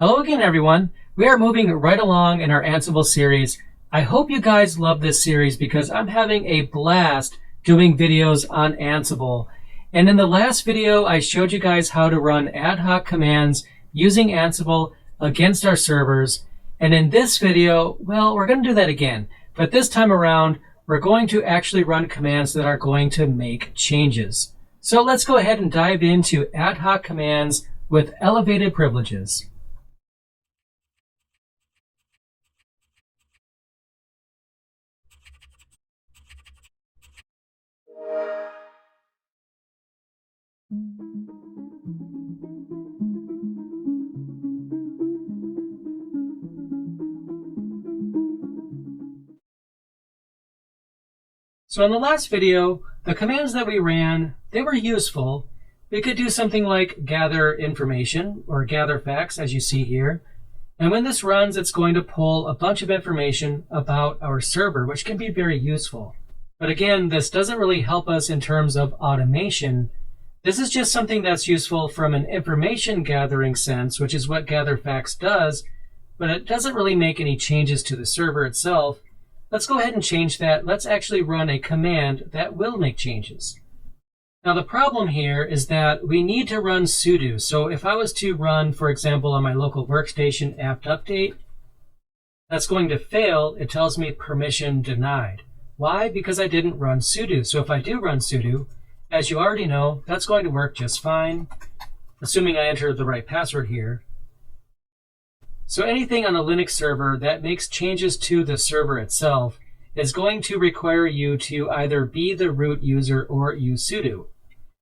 Hello again, everyone. We are moving right along in our Ansible series. I hope you guys love this series because I'm having a blast doing videos on Ansible. And in the last video, I showed you guys how to run ad hoc commands using Ansible against our servers. And in this video, well, we're going to do that again. But this time around, we're going to actually run commands that are going to make changes. So let's go ahead and dive into ad hoc commands with elevated privileges. So in the last video, the commands that we ran, they were useful. We could do something like gather information or gather facts, as you see here. And when this runs, it's going to pull a bunch of information about our server, which can be very useful. But again, this doesn't really help us in terms of automation. This is just something that's useful from an information gathering sense, which is what gather facts does, but it doesn't really make any changes to the server itself. Let's go ahead and change that. Let's actually run a command that will make changes. Now the problem here is that we need to run sudo. So if I was to run, for example, on my local workstation apt update, that's going to fail. It tells me permission denied. Why? Because I didn't run sudo. So if I do run sudo, as you already know, that's going to work just fine, assuming I enter the right password here. So anything on a Linux server that makes changes to the server itself is going to require you to either be the root user or use sudo.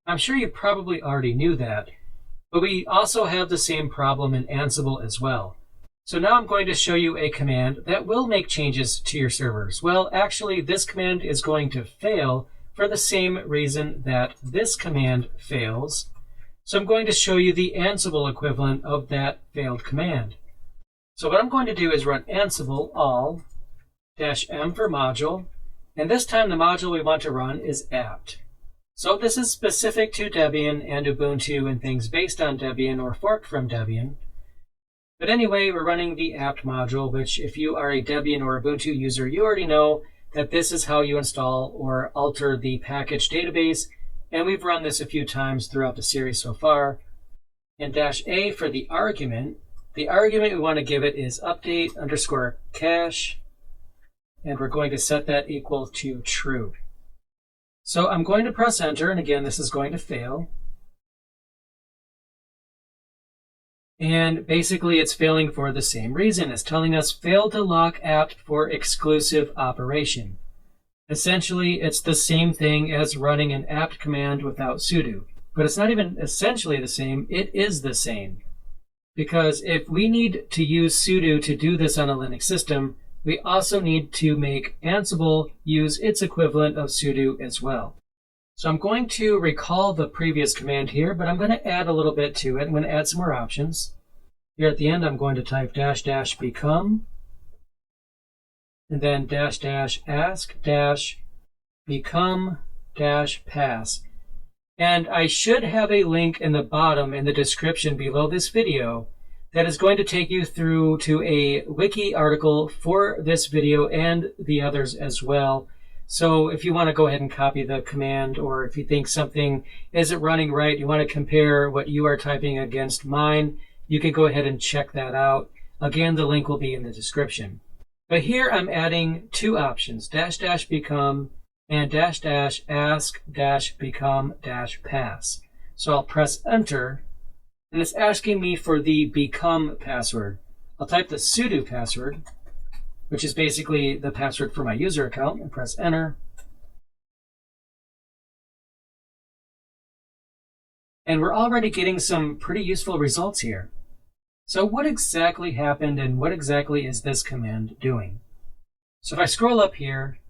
I'm sure you probably already knew that, but we also have the same problem in Ansible as well. So now I'm going to show you a command that will make changes to your servers. Well, actually, this command is going to fail for the same reason that this command fails. So I'm going to show you the Ansible equivalent of that failed command. So what I'm going to do is run Ansible all -m for module, and this time the module we want to run is apt. So this is specific to Debian and Ubuntu and things based on Debian or forked from Debian. But anyway, we're running the apt module, which if you are a Debian or Ubuntu user, you already know that this is how you install or alter the package database, and we've run this a few times throughout the series so far. And -a for the argument. The argument we want to give it is update_cache, and we're going to set that equal to true. So I'm going to press enter, and again, this is going to fail. And basically, it's failing for the same reason. It's telling us fail to lock apt for exclusive operation. Essentially, it's the same thing as running an apt command without sudo. But it's not even essentially the same. It is the same. Because if we need to use sudo to do this on a Linux system, we also need to make Ansible use its equivalent of sudo as well. So I'm going to recall the previous command here, but I'm going to add a little bit to it. I'm going to add some more options. Here at the end, I'm going to type --become, and then --ask--become-pass. And I should have a link in the bottom in the description below this video that is going to take you through to a wiki article for this video and the others as well. So if you want to go ahead and copy the command, or if you think something isn't running right, you want to compare what you are typing against mine, you can go ahead and check that out. Again, the link will be in the description. But here I'm adding two options, --become and --ask-become-pass. So I'll press enter, and it's asking me for the become password. I'll type the sudo password, which is basically the password for my user account, and press enter. And we're already getting some pretty useful results here. So what exactly happened, and what exactly is this command doing? So if I scroll up here,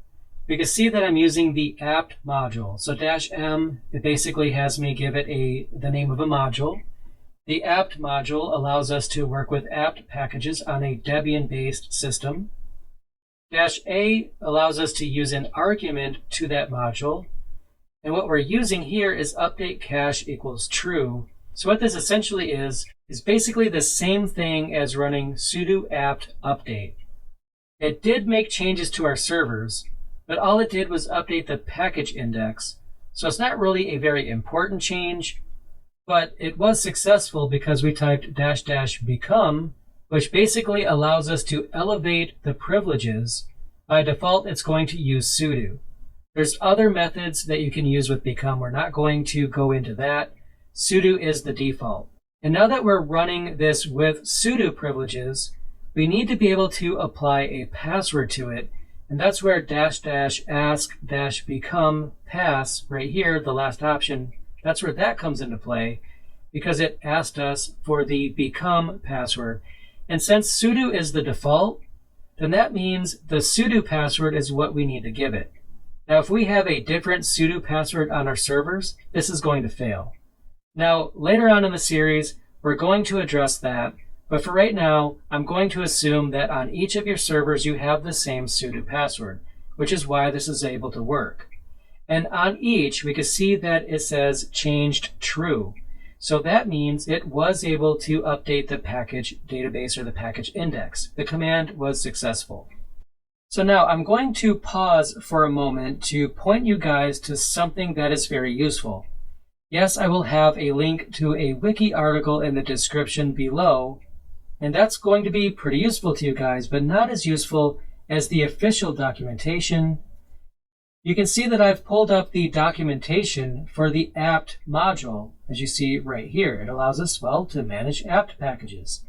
we can see that I'm using the apt module. So -m, it basically has me give it the name of a module. The apt module allows us to work with apt packages on a Debian-based system. -a allows us to use an argument to that module. And what we're using here is update cache equals true. So what this essentially is is basically the same thing as running sudo apt update. It did make changes to our servers, but all it did was update the package index. So it's not really a very important change, but it was successful because we typed --become, which basically allows us to elevate the privileges. By default, it's going to use sudo. There's other methods that you can use with become. We're not going to go into that. Sudo is the default. And now that we're running this with sudo privileges, we need to be able to apply a password to it. And that's where --ask-become pass right here, the last option, that's where that comes into play because it asked us for the become password. And since sudo is the default, then that means the sudo password is what we need to give it. Now, if we have a different sudo password on our servers, this is going to fail. Now, later on in the series, we're going to address that. But for right now, I'm going to assume that on each of your servers you have the same sudo password, which is why this is able to work. And on each, we can see that it says changed true. So that means it was able to update the package database or the package index. The command was successful. So now I'm going to pause for a moment to point you guys to something that is very useful. Yes, I will have a link to a wiki article in the description below, and that's going to be pretty useful to you guys, but not as useful as the official documentation. You can see that I've pulled up the documentation for the apt module, as you see right here. It allows us, well, to manage apt packages.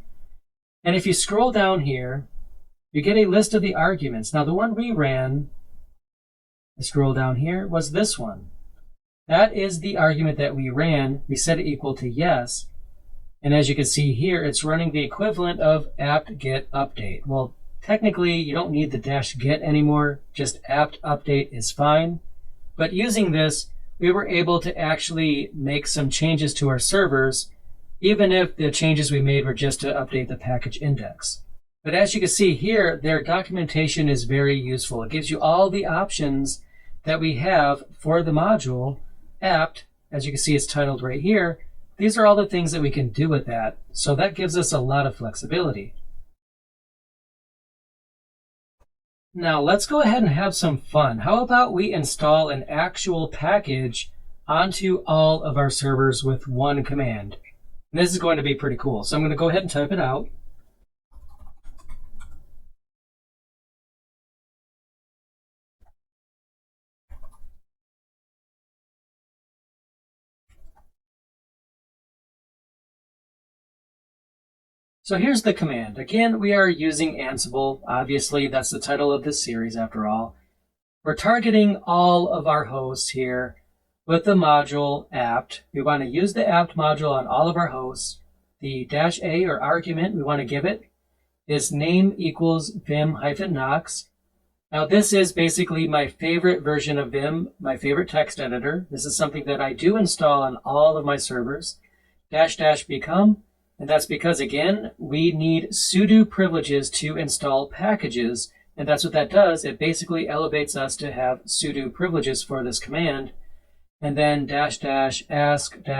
And if you scroll down here, you get a list of the arguments. Now, the one we ran, I scroll down here, was this one. That is the argument that we ran. We set it equal to yes. And as you can see here, it's running the equivalent of apt get update. Well, technically, you don't need the -get anymore. Just apt update is fine. But using this, we were able to actually make some changes to our servers, even if the changes we made were just to update the package index. But as you can see here, their documentation is very useful. It gives you all the options that we have for the module apt. As you can see, it's titled right here. These are all the things that we can do with that. So that gives us a lot of flexibility. Now let's go ahead and have some fun. How about we install an actual package onto all of our servers with one command? And this is going to be pretty cool. So I'm going to go ahead and type it out. So here's the command. Again, we are using Ansible. Obviously, that's the title of this series after all. We're targeting all of our hosts here with the module apt. We want to use the apt module on all of our hosts. The -a or argument we want to give it is name equals vim-nox. Now this is basically my favorite version of Vim, my favorite text editor. This is something that I do install on all of my servers. --become. And that's because, again, we need sudo privileges to install packages. And that's what that does. It basically elevates us to have sudo privileges for this command. And then --ask-become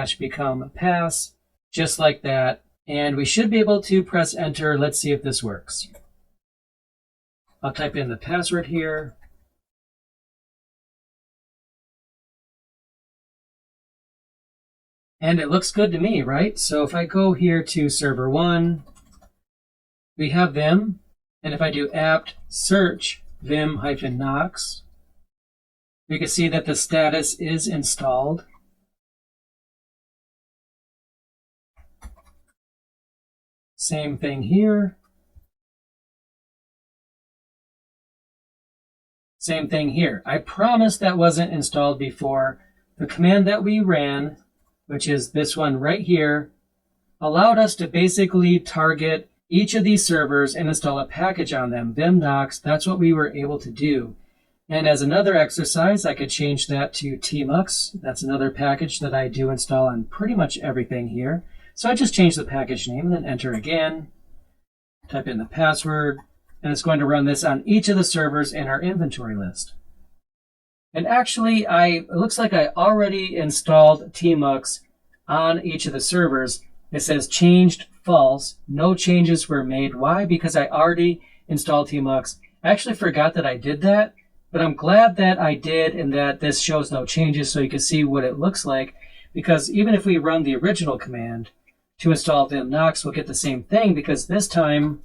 pass, just like that. And we should be able to press enter. Let's see if this works. I'll type in the password here. And it looks good to me, right? So if I go here to server 1, we have Vim. And if I do apt search vim-nox, we can see that the status is installed. Same thing here. Same thing here. I promise that wasn't installed before. The command that we ran, which is this one right here, allowed us to basically target each of these servers and install a package on them, vim-nox. That's what we were able to do. And as another exercise, I could change that to tmux. That's another package that I do install on pretty much everything here. So I just change the package name and then enter again, type in the password, and it's going to run this on each of the servers in our inventory list. And actually, it looks like I already installed tmux on each of the servers. it says changed false. No changes were made. Why? Because I already installed tmux. I actually forgot that I did that, but I'm glad that I did and that this shows no changes so you can see what it looks like. Because even if we run the original command to install vim-nox, we'll get the same thing, because this time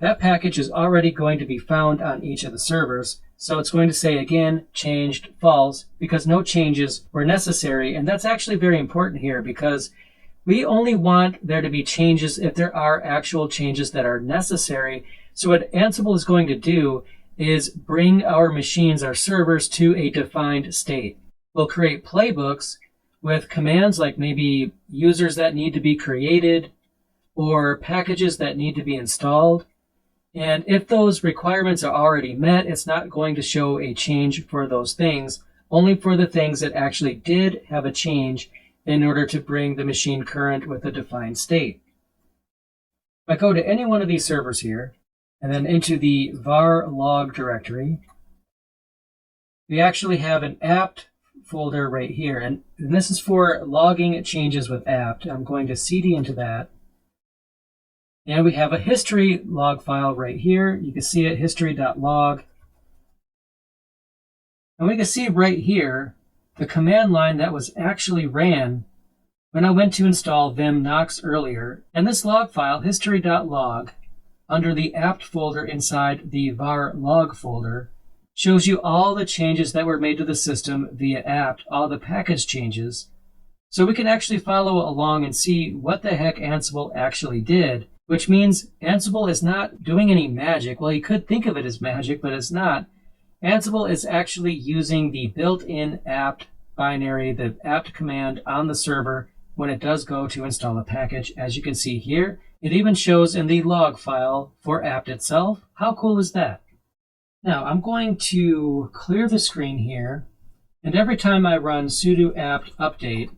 that package is already going to be found on each of the servers. So it's going to say again, changed false, because no changes were necessary. And that's actually very important here, because we only want there to be changes if there are actual changes that are necessary. So what Ansible is going to do is bring our machines, our servers, to a defined state. We'll create playbooks with commands like maybe users that need to be created or packages that need to be installed. And if those requirements are already met, it's not going to show a change for those things, only for the things that actually did have a change in order to bring the machine current with a defined state. If I go to any one of these servers here, and then into the var log directory, we actually have an apt folder right here. And this is for logging changes with apt. I'm going to cd into that. And we have a history log file right here. You can see it, history.log. And we can see right here the command line that was actually ran when I went to install vim-nox earlier. And this log file, history.log, under the apt folder inside the var log folder, shows you all the changes that were made to the system via apt, all the package changes. So we can actually follow along and see what the heck Ansible actually did, which means Ansible is not doing any magic. Well, you could think of it as magic, but it's not. Ansible is actually using the built-in apt binary, the apt command on the server when it does go to install a package. As you can see here, it even shows in the log file for apt itself. How cool is that? Now I'm going to clear the screen here, and every time I run sudo apt update,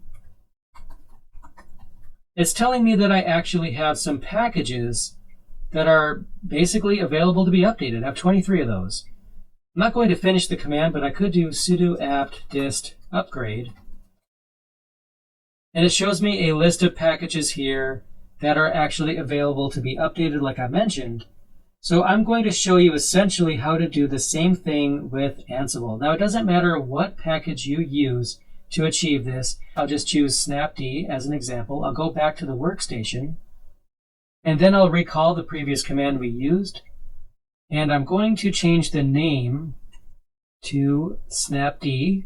it's telling me that I actually have some packages that are basically available to be updated. I have 23 of those. I'm not going to finish the command, but I could do sudo apt dist upgrade. And it shows me a list of packages here that are actually available to be updated, like I mentioned. So I'm going to show you essentially how to do the same thing with Ansible. Now, it doesn't matter what package you use to achieve this. I'll just choose snapd as an example. I'll go back to the workstation, and then I'll recall the previous command we used. And I'm going to change the name to snapd.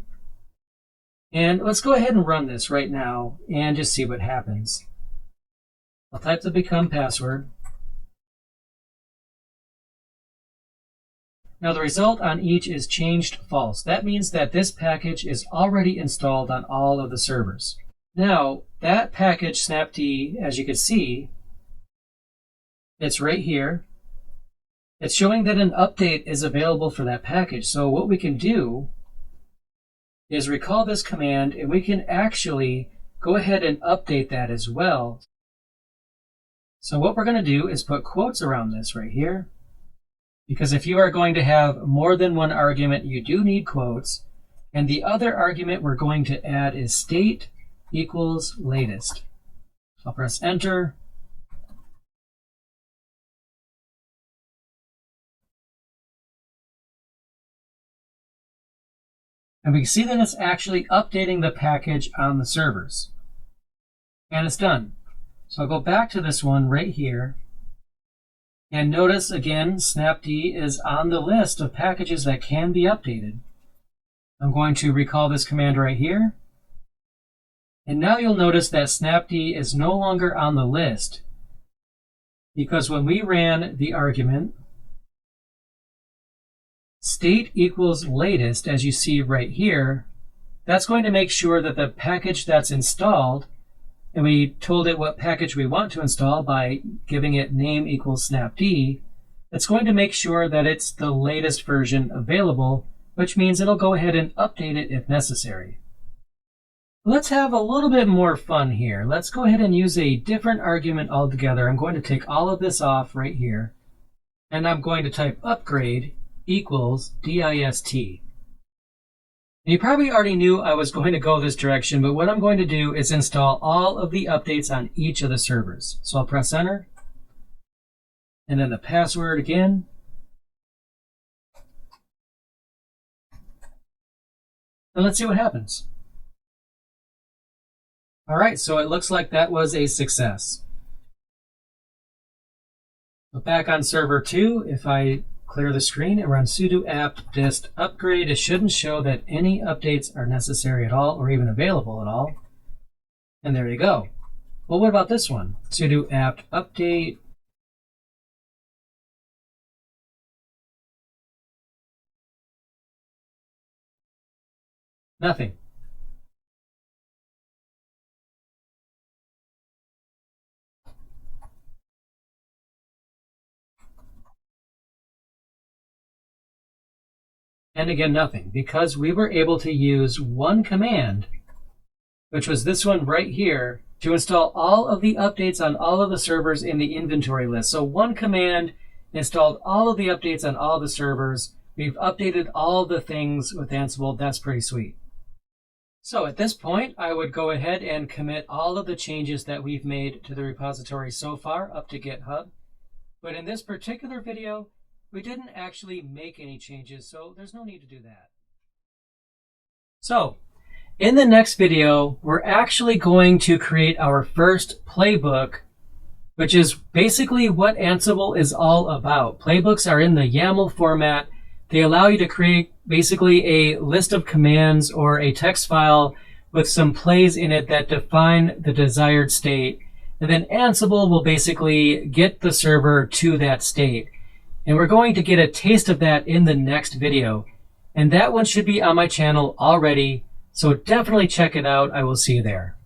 And let's go ahead and run this right now and just see what happens. I'll type the become password. Now the result on each is changed false. That means that this package is already installed on all of the servers. Now that package snapd, as you can see, it's right here. It's showing that an update is available for that package. So what we can do is recall this command, and we can actually go ahead and update that as well. So what we're going to do is put quotes around this right here, because if you are going to have more than one argument, you do need quotes. And the other argument we're going to add is state equals latest. I'll press enter. And we can see that it's actually updating the package on the servers. And it's done. So I'll go back to this one right here. And notice again, snapd is on the list of packages that can be updated. I'm going to recall this command right here. And now you'll notice that snapd is no longer on the list, because when we ran the argument, state equals latest, as you see right here, that's going to make sure that the package that's installed, and we told it what package we want to install by giving it name equals snapd, it's going to make sure that it's the latest version available, which means it'll go ahead and update it if necessary. Let's have a little bit more fun here. Let's go ahead and use a different argument altogether. I'm going to take all of this off right here, and I'm going to type upgrade equals dist. You probably already knew I was going to go this direction, but what I'm going to do is install all of the updates on each of the servers. So I'll press enter, and then the password again. And let's see what happens. All right, so it looks like that was a success. But back on server 2, if I clear the screen and run sudo apt dist upgrade, it shouldn't show that any updates are necessary at all or even available at all. And there you go. Well, what about this one? Sudo apt update. Nothing. And again, nothing, because we were able to use one command, which was this one right here, to install all of the updates on all of the servers in the inventory list. So one command installed all of the updates on all the servers. We've updated all the things with Ansible. That's pretty sweet. So at this point, I would go ahead and commit all of the changes that we've made to the repository so far up to GitHub. But in this particular video, we didn't actually make any changes, so there's no need to do that. So in the next video, we're actually going to create our first playbook, which is basically what Ansible is all about. Playbooks are in the YAML format. They allow you to create basically a list of commands or a text file with some plays in it that define the desired state. And then Ansible will basically get the server to that state. And we're going to get a taste of that in the next video. And that one should be on my channel already. So definitely check it out. I will see you there.